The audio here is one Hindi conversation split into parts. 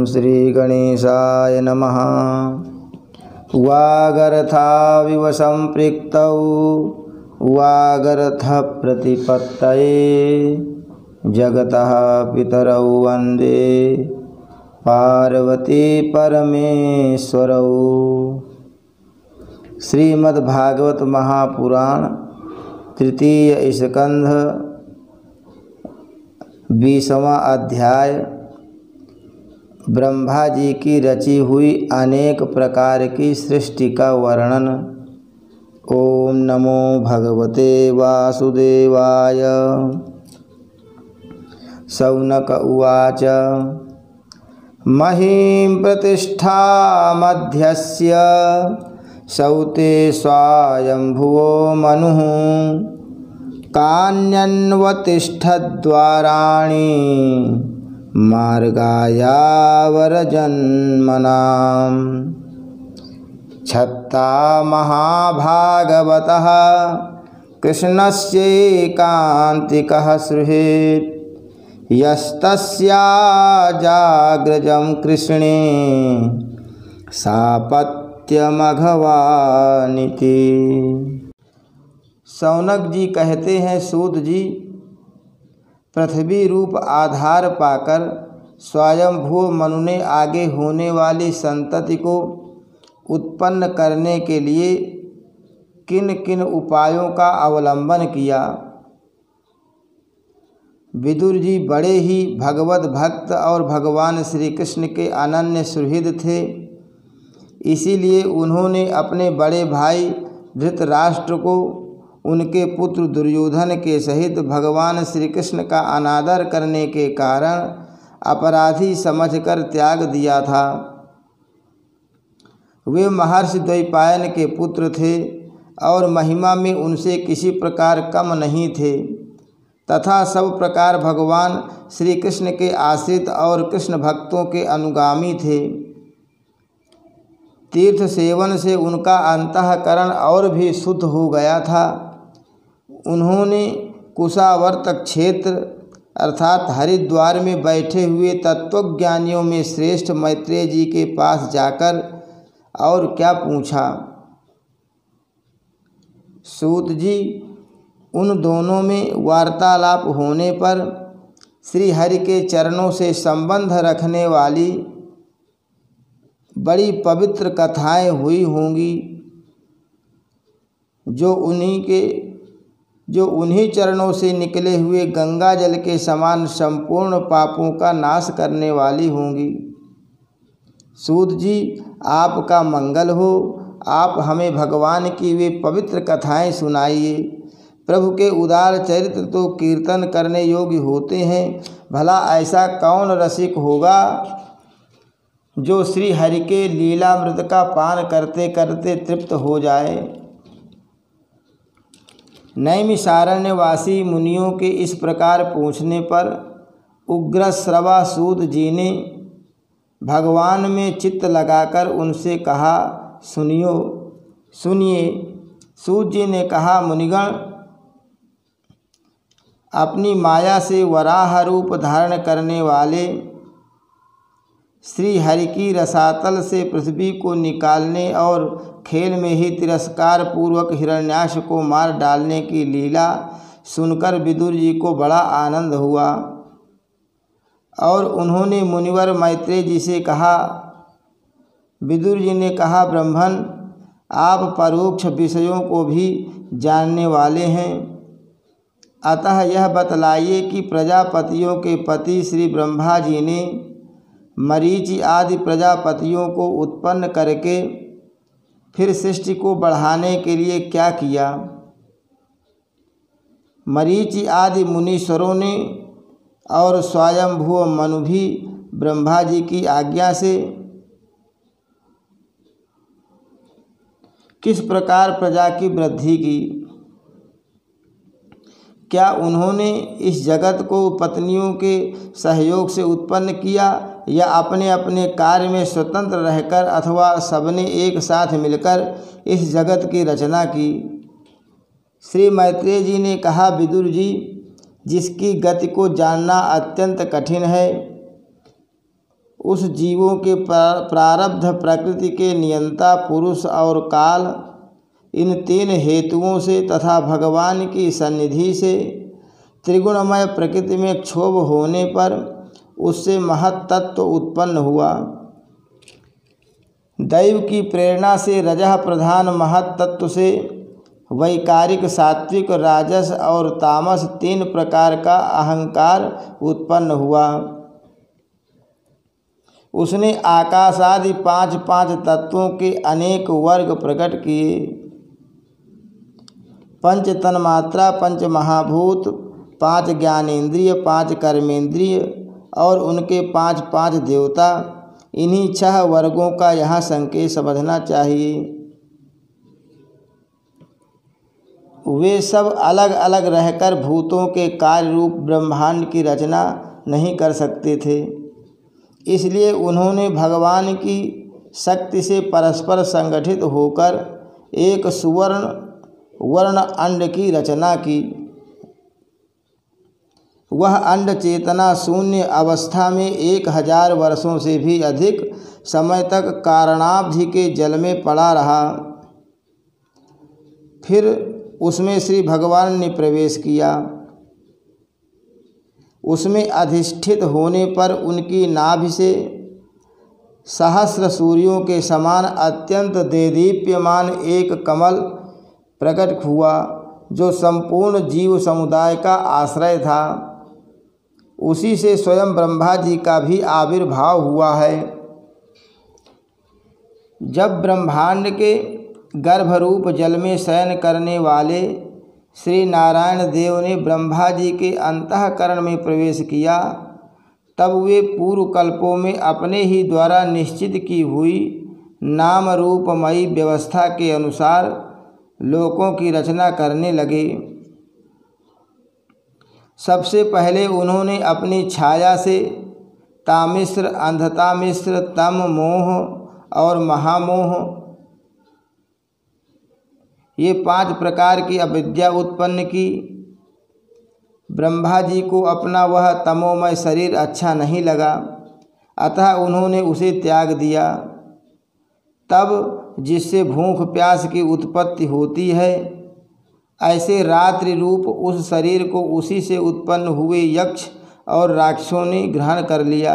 श्री गणेशाय नमः। वागर्थाविव संपृक्तौ वागर्थ प्रतिपत्तये जगतः पितरौ वन्दे पार्वती परमेश्वरौ। श्रीमद्भागवत महापुराण तृतीय स्कंध 20वां अध्याय। ब्रह्मा जी की रची हुई अनेक प्रकार की सृष्टि का वर्णन। ओम नमो भगवते वासुदेवाय। शौनक उवाच। महीं प्रतिष्ठा मध्यस्य सौते स्वायंभुवो मनुः कान्यन्वतिष्ठद्वाराणि मार्गायावरजन्मनाम्। छत्ता महाभागवतः कृष्णस्यैकान्तिकः सुहृत् यस्तस्या जाग्रजं कृष्णे सापत्यमघवानिति। शौनक जी कहते हैं, सूत जी, पृथ्वी रूप आधार पाकर स्वयंभू मनु ने आगे होने वाली संतति को उत्पन्न करने के लिए किन किन उपायों का अवलंबन किया। विदुर जी बड़े ही भगवत भक्त और भगवान श्री कृष्ण के अनन्य सुहृद थे। इसीलिए उन्होंने अपने बड़े भाई धृतराष्ट्र को उनके पुत्र दुर्योधन के सहित भगवान श्री कृष्ण का अनादर करने के कारण अपराधी समझकर त्याग दिया था। वे महर्षि द्वैपायन के पुत्र थे और महिमा में उनसे किसी प्रकार कम नहीं थे तथा सब प्रकार भगवान श्री कृष्ण के आश्रित और कृष्ण भक्तों के अनुगामी थे। तीर्थ सेवन से उनका अंतःकरण और भी शुद्ध हो गया था। उन्होंने कुशावर्तक क्षेत्र अर्थात हरिद्वार में बैठे हुए तत्वज्ञानियों में श्रेष्ठ मैत्रेय जी के पास जाकर और क्या पूछा। सूत जी, उन दोनों में वार्तालाप होने पर श्री हरि के चरणों से संबंध रखने वाली बड़ी पवित्र कथाएं हुई होंगी जो उन्हीं चरणों से निकले हुए गंगा जल के समान संपूर्ण पापों का नाश करने वाली होंगी। सूत जी, आपका मंगल हो। आप हमें भगवान की वे पवित्र कथाएं सुनाइए। प्रभु के उदार चरित्र तो कीर्तन करने योग्य होते हैं। भला ऐसा कौन रसिक होगा जो श्री हरि के लीलामृत का पान करते करते तृप्त हो जाए। नैमिषारण्यवासी मुनियों के इस प्रकार पूछने पर उग्रश्रवा सूत जी ने भगवान में चित्त लगाकर उनसे कहा, सुनिए। सूत जी ने कहा, मुनिगण, अपनी माया से वराह रूप धारण करने वाले श्री हरि की रसातल से पृथ्वी को निकालने और खेल में ही तिरस्कार पूर्वक हिरण्याक्ष को मार डालने की लीला सुनकर विदुर जी को बड़ा आनंद हुआ और उन्होंने मुनिवर मैत्रेय जी से कहा। विदुर जी ने कहा, ब्रह्मन, आप परोक्ष विषयों को भी जानने वाले हैं, अतः यह बतलाइए कि प्रजापतियों के पति श्री ब्रह्मा जी ने मरीचि आदि प्रजापतियों को उत्पन्न करके फिर सृष्टि को बढ़ाने के लिए क्या किया। मरीचि आदि मुनीश्वरों ने और स्वयंभू मनु भी ब्रह्मा जी की आज्ञा से किस प्रकार प्रजा की वृद्धि की। क्या उन्होंने इस जगत को पत्नियों के सहयोग से उत्पन्न किया या अपने अपने कार्य में स्वतंत्र रहकर अथवा सबने एक साथ मिलकर इस जगत की रचना की। श्री मैत्रेय जी ने कहा, विदुर जी, जिसकी गति को जानना अत्यंत कठिन है, उस जीवों के प्रारब्ध, प्रकृति के नियंता पुरुष और काल, इन तीन हेतुओं से तथा भगवान की सन्निधि से त्रिगुणमय प्रकृति में क्षोभ होने पर उससे महत्तत्व उत्पन्न हुआ। दैव की प्रेरणा से रजः प्रधान महत्तत्व से वैकारिक, सात्विक, राजस और तामस तीन प्रकार का अहंकार उत्पन्न हुआ। उसने आकाश आदि पांच पांच तत्वों के अनेक वर्ग प्रकट किए। पंच तन्मात्रा, पंच महाभूत, पांच ज्ञानेंद्रिय, पांच कर्मेंद्रिय और उनके पांच पांच देवता, इन्हीं 6 वर्गों का यहाँ संकेत समझना चाहिए। वे सब अलग अलग रहकर भूतों के कार्य रूप ब्रह्मांड की रचना नहीं कर सकते थे, इसलिए उन्होंने भगवान की शक्ति से परस्पर संगठित होकर एक सुवर्ण वर्ण अंड की रचना की। वह अंड चेतना शून्य अवस्था में 1000 वर्षों से भी अधिक समय तक कारणाब्धि के जल में पड़ा रहा। फिर उसमें श्री भगवान ने प्रवेश किया। उसमें अधिष्ठित होने पर उनकी नाभि से सहस्र सूर्यों के समान अत्यंत देदीप्यमान एक कमल प्रकट हुआ, जो संपूर्ण जीव समुदाय का आश्रय था। उसी से स्वयं ब्रह्मा जी का भी आविर्भाव हुआ है। जब ब्रह्मांड के गर्भरूप जल में शयन करने वाले श्री नारायण देव ने ब्रह्मा जी के अंतःकरण में प्रवेश किया, तब वे पूर्व कल्पों में अपने ही द्वारा निश्चित की हुई नाम रूपमयी व्यवस्था के अनुसार लोकों की रचना करने लगे। सबसे पहले उन्होंने अपनी छाया से तामिश्र, अंधतामिश्र, तम मोह और महामोह, ये 5 प्रकार की अविद्या उत्पन्न की। ब्रह्मा जी को अपना वह तमोमय शरीर अच्छा नहीं लगा, अतः उन्होंने उसे त्याग दिया। तब जिससे भूख प्यास की उत्पत्ति होती है, ऐसे रात्रि रूप उस शरीर को उसी से उत्पन्न हुए यक्ष और राक्षसों ने ग्रहण कर लिया।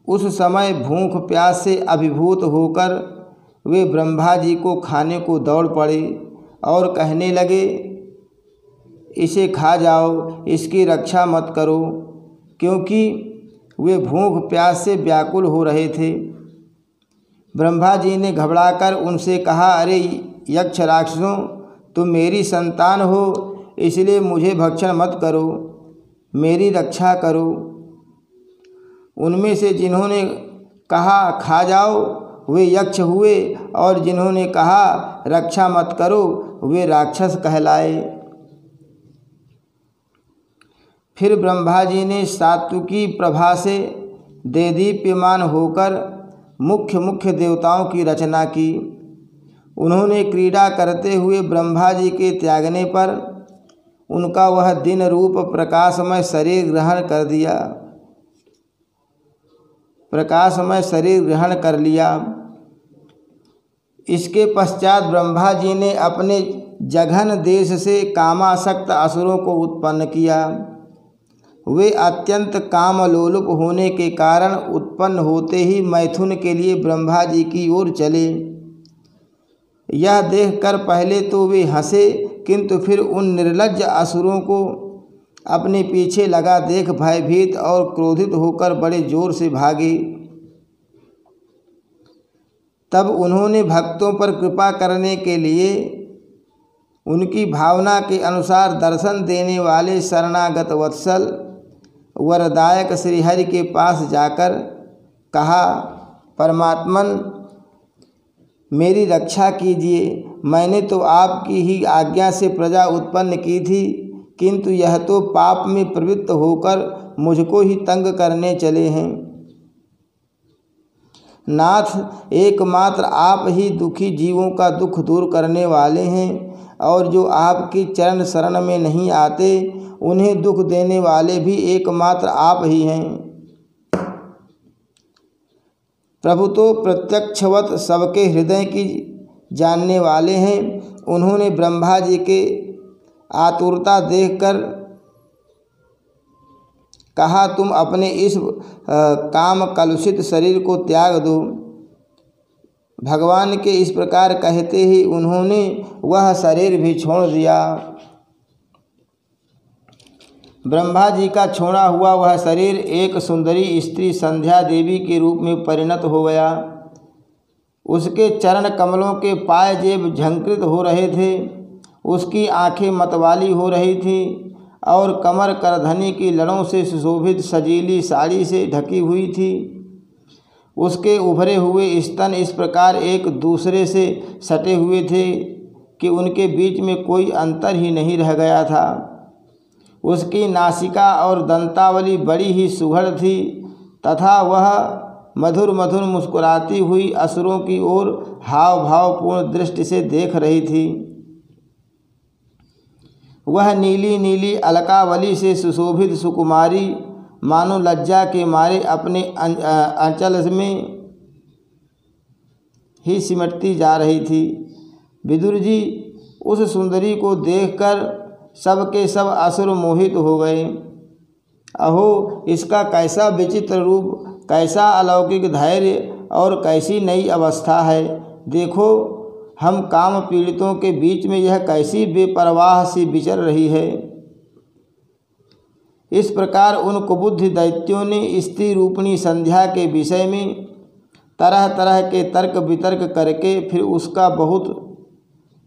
उस समय भूख प्यास से अभिभूत होकर वे ब्रह्मा जी को खाने को दौड़ पड़े और कहने लगे, इसे खा जाओ, इसकी रक्षा मत करो, क्योंकि वे भूख प्यास से व्याकुल हो रहे थे। ब्रह्मा जी ने घबराकर उनसे कहा, अरे यक्ष राक्षसों, तुम मेरी संतान हो, इसलिए मुझे भक्षण मत करो, मेरी रक्षा करो। उनमें से जिन्होंने कहा खा जाओ वे यक्ष हुए, और जिन्होंने कहा रक्षा मत करो वे राक्षस कहलाए। फिर ब्रह्मा जी ने सात्विकी प्रभा से देदीप्यमान होकर मुख्य मुख्य देवताओं की रचना की। उन्होंने क्रीड़ा करते हुए ब्रह्मा जी के त्यागने पर उनका वह दिन रूप प्रकाशमय शरीर ग्रहण कर लिया। इसके पश्चात ब्रह्मा जी ने अपने जघन देश से कामासक्त असुरों को उत्पन्न किया। वे अत्यंत कामलोलुप होने के कारण उत्पन्न होते ही मैथुन के लिए ब्रह्मा जी की ओर चले। यह देखकर पहले तो वे हंसे, किंतु फिर उन निर्लज्ज असुरों को अपने पीछे लगा देख भयभीत और क्रोधित होकर बड़े जोर से भागे। तब उन्होंने भक्तों पर कृपा करने के लिए उनकी भावना के अनुसार दर्शन देने वाले शरणागत वत्सल वरदायक श्रीहरि के पास जाकर कहा, परमात्मन, मेरी रक्षा कीजिए। मैंने तो आपकी ही आज्ञा से प्रजा उत्पन्न की थी, किंतु यह तो पाप में प्रवृत्त होकर मुझको ही तंग करने चले हैं। नाथ, एकमात्र आप ही दुखी जीवों का दुख दूर करने वाले हैं, और जो आपकी चरण शरण में नहीं आते उन्हें दुख देने वाले भी एकमात्र आप ही हैं। प्रभु तो प्रत्यक्षवत सबके हृदय की जानने वाले हैं। उन्होंने ब्रह्मा जी के आतुरता देखकर कहा, तुम अपने इस काम कलुषित शरीर को त्याग दो। भगवान के इस प्रकार कहते ही उन्होंने वह शरीर भी छोड़ दिया। ब्रह्मा जी का छोड़ा हुआ वह शरीर एक सुंदरी स्त्री संध्या देवी के रूप में परिणत हो गया। उसके चरण कमलों के पाय जेब झंकृत हो रहे थे, उसकी आंखें मतवाली हो रही थीं और कमर करधनी की लड़ों से सुशोभित सजीली साड़ी से ढकी हुई थी। उसके उभरे हुए स्तन इस प्रकार एक दूसरे से सटे हुए थे कि उनके बीच में कोई अंतर ही नहीं रह गया था। उसकी नासिका और दंतावली बड़ी ही सुघड़ थी तथा वह मधुर मधुर मुस्कुराती हुई असुरों की ओर हाव भावपूर्ण दृष्टि से देख रही थी। वह नीली नीली अलकावली से सुशोभित सुकुमारी मानो लज्जा के मारे अपने अंचल में ही सिमटती जा रही थी। विदुर जी उस सुंदरी को देखकर सबके सब असुर मोहित हो गए। अहो, इसका कैसा विचित्र रूप, कैसा अलौकिक धैर्य और कैसी नई अवस्था है। देखो, हम काम पीड़ितों के बीच में यह कैसी बेपरवाह सी विचर रही है। इस प्रकार उन कुबुद्धि दैत्यों ने स्त्री रूपिणी संध्या के विषय में तरह तरह के तर्क वितर्क करके फिर उसका बहुत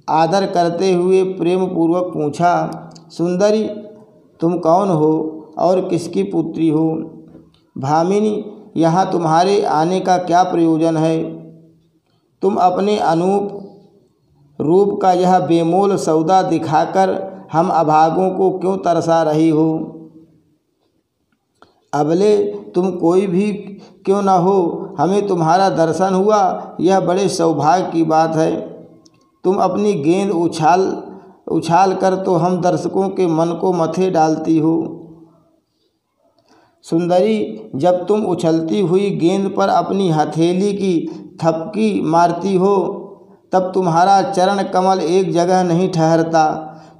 आदर करते हुए प्रेम पूर्वक पूछा, सुंदरी, तुम कौन हो और किसकी पुत्री हो? भामिनी, यहाँ तुम्हारे आने का क्या प्रयोजन है? तुम अपने अनूप रूप का यह बेमोल सौदा दिखाकर हम अभागों को क्यों तरसा रही हो? अबले तुम कोई भी क्यों न हो, हमें तुम्हारा दर्शन हुआ, यह बड़े सौभाग्य की बात है। तुम अपनी गेंद उछाल कर तो हम दर्शकों के मन को मथे डालती हो। सुंदरी, जब तुम उछलती हुई गेंद पर अपनी हथेली की थपकी मारती हो तब तुम्हारा चरण कमल एक जगह नहीं ठहरता।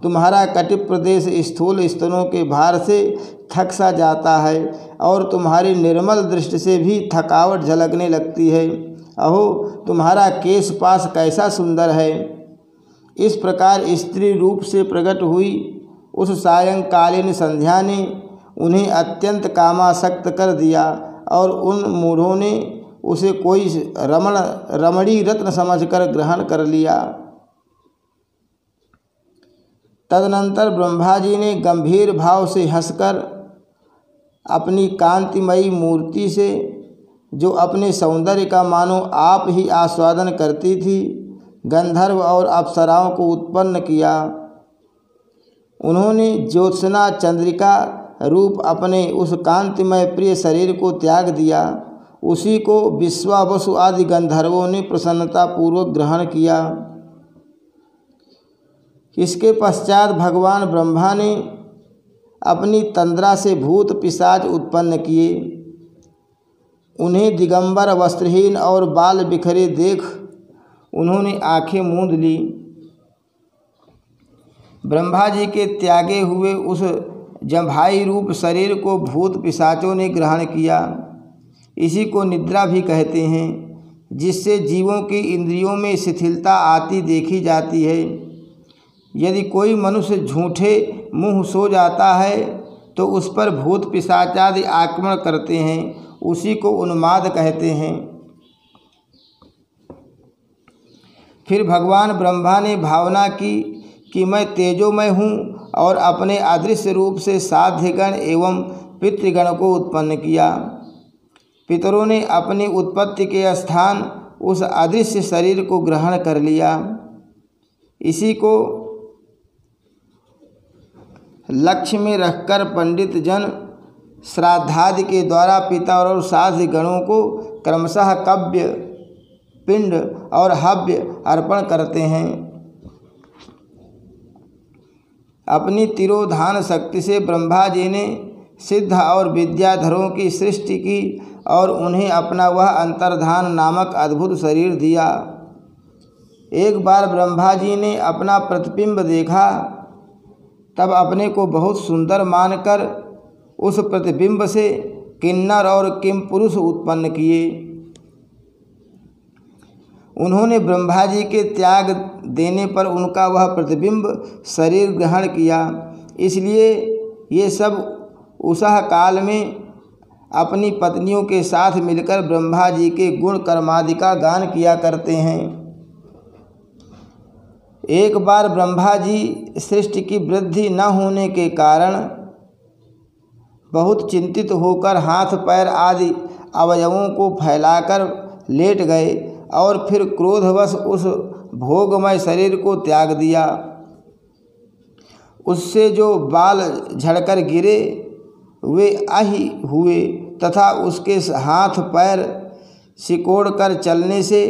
तुम्हारा कटिप प्रदेश स्थूल स्तनों के भार से थक सा जाता है और तुम्हारी निर्मल दृष्टि से भी थकावट झलकने लगती है। अहो, तुम्हारा केश पास कैसा सुंदर है। इस प्रकार स्त्री रूप से प्रकट हुई उस सायंकालीन संध्या ने उन्हें अत्यंत कामासक्त कर दिया और उन मूढ़ों ने उसे कोई रमणी रत्न समझकर ग्रहण कर लिया। तदनंतर ब्रह्मा जी ने गंभीर भाव से हंसकर अपनी कांतिमयी मूर्ति से, जो अपने सौंदर्य का मानो आप ही आस्वादन करती थी, गंधर्व और अप्सराओं को उत्पन्न किया। उन्होंने ज्योत्सना चंद्रिका रूप अपने उस कांतिमय प्रिय शरीर को त्याग दिया। उसी को विश्वावसु आदि गंधर्वों ने प्रसन्नता पूर्वक ग्रहण किया। इसके पश्चात भगवान ब्रह्मा ने अपनी तंद्रा से भूत पिशाच उत्पन्न किए। उन्हें दिगंबर वस्त्रहीन और बाल बिखरे देख उन्होंने आंखें मूंद ली। ब्रह्मा जी के त्यागे हुए उस जम्भाई रूप शरीर को भूत पिशाचों ने ग्रहण किया। इसी को निद्रा भी कहते हैं, जिससे जीवों की इंद्रियों में शिथिलता आती देखी जाती है। यदि कोई मनुष्य झूठे मुँह सो जाता है तो उस पर भूत पिशाचादि आक्रमण करते हैं, उसी को उन्माद कहते हैं। फिर भगवान ब्रह्मा ने भावना की कि मैं तेजोमय हूँ और अपने अदृश्य रूप से साध्यगण एवं पितृगण को उत्पन्न किया। पितरों ने अपनी उत्पत्ति के स्थान उस अदृश्य शरीर को ग्रहण कर लिया। इसी को लक्ष्य में रखकर पंडित जन श्राद्धादि के द्वारा पिता और साध्य गणों को क्रमशः कव्य, पिंड और हव्य अर्पण करते हैं। अपनी तिरोधान शक्ति से ब्रह्मा जी ने सिद्ध और विद्याधरों की सृष्टि की और उन्हें अपना वह अंतर्धान नामक अद्भुत शरीर दिया। एक बार ब्रह्मा जी ने अपना प्रतिबिंब देखा, तब अपने को बहुत सुंदर मानकर उस प्रतिबिंब से किन्नर और किमपुरुष उत्पन्न किए। उन्होंने ब्रह्मा जी के त्याग देने पर उनका वह प्रतिबिंब शरीर ग्रहण किया। इसलिए ये सब उषः काल में अपनी पत्नियों के साथ मिलकर ब्रह्मा जी के गुण कर्मादि का गान किया करते हैं। एक बार ब्रह्मा जी सृष्टि की वृद्धि न होने के कारण बहुत चिंतित होकर हाथ पैर आदि अवयवों को फैलाकर लेट गए और फिर क्रोधवश उस भोगमय शरीर को त्याग दिया। उससे जो बाल झड़कर गिरे वे आही हुए तथा उसके हाथ पैर सिकोड़ कर चलने से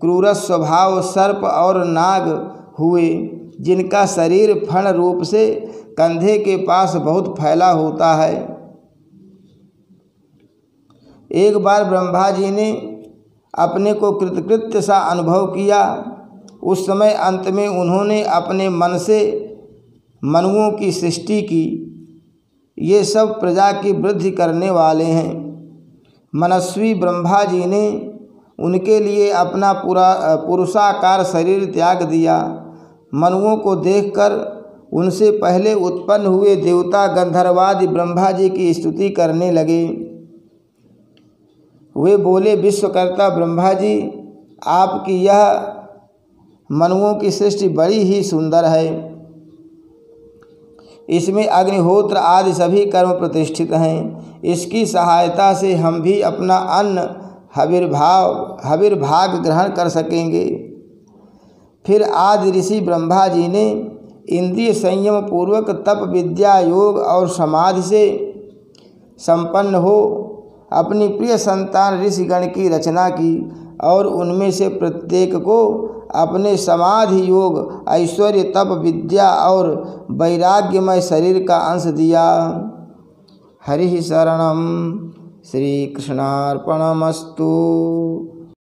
क्रूर स्वभाव सर्प और नाग हुए, जिनका शरीर फण रूप से कंधे के पास बहुत फैला होता है। एक बार ब्रह्मा जी ने अपने को कृतकृत्य सा अनुभव किया। उस समय अंत में उन्होंने अपने मन से मनुओं की सृष्टि की। ये सब प्रजा की वृद्धि करने वाले हैं। मनस्वी ब्रह्मा जी ने उनके लिए अपना पुरुषाकार शरीर त्याग दिया। मनुओं को देखकर उनसे पहले उत्पन्न हुए देवता गंधर्वादि ब्रह्मा जी की स्तुति करने लगे। वे बोले, विश्वकर्ता ब्रह्मा जी, आपकी यह मनुओं की सृष्टि बड़ी ही सुंदर है। इसमें अग्निहोत्र आदि सभी कर्म प्रतिष्ठित हैं। इसकी सहायता से हम भी अपना अन्न हविर्भाग ग्रहण कर सकेंगे। फिर आदि ऋषि ब्रह्मा जी ने इंद्रिय संयम पूर्वक तप विद्या योग और समाधि से संपन्न हो अपनी प्रिय संतान ऋषिगण की रचना की और उनमें से प्रत्येक को अपने समाधि योग ऐश्वर्य तप विद्या और वैराग्यमय शरीर का अंश दिया। हरि शरणम। श्री कृष्णार्पणमस्तु।